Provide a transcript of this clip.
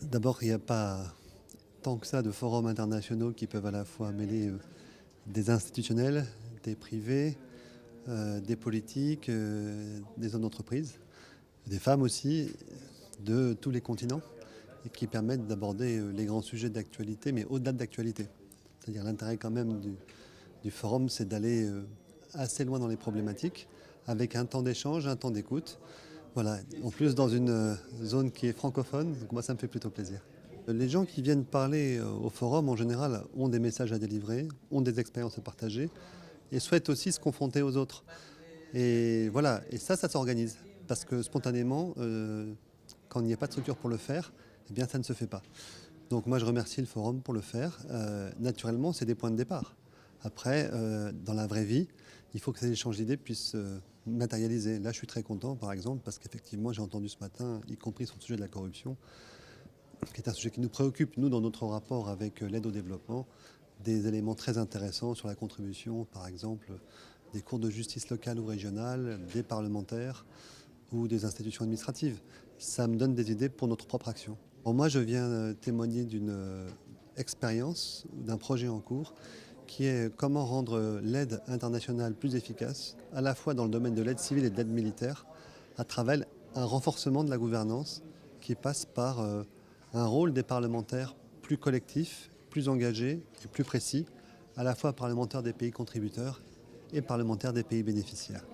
D'abord, il n'y a pas tant que ça de forums internationaux qui peuvent à la fois mêler des institutionnels, des privés, des politiques, des hommes d'entreprise, des femmes aussi, de tous les continents, et qui permettent d'aborder les grands sujets d'actualité, mais au-delà de l'actualité. C'est-à-dire l'intérêt quand même du forum, c'est d'aller assez loin dans les problématiques, avec un temps d'échange, un temps d'écoute. Voilà, en plus dans une zone qui est francophone, donc moi ça me fait plutôt plaisir. Les gens qui viennent parler au forum en général ont des messages à délivrer, ont des expériences à partager et souhaitent aussi se confronter aux autres. Et voilà, et ça s'organise. Parce que spontanément, quand il n'y a pas de structure pour le faire, eh bien ça ne se fait pas. Donc moi je remercie le forum pour le faire. Naturellement, c'est des points de départ. Après, dans la vraie vie, il faut que ces échanges d'idées puissent matérialiser. Là, je suis très content, par exemple, parce qu'effectivement, j'ai entendu ce matin, y compris sur le sujet de la corruption, qui est un sujet qui nous préoccupe, nous, dans notre rapport avec l'aide au développement, des éléments très intéressants sur la contribution, par exemple, des cours de justice locale ou régionale, des parlementaires ou des institutions administratives. Ça me donne des idées pour notre propre action. Bon, moi, je viens témoigner d'une expérience, d'un projet en cours, qui est comment rendre l'aide internationale plus efficace, à la fois dans le domaine de l'aide civile et de l'aide militaire, à travers un renforcement de la gouvernance qui passe par un rôle des parlementaires plus collectif, plus engagé et plus précis, à la fois parlementaires des pays contributeurs et parlementaires des pays bénéficiaires.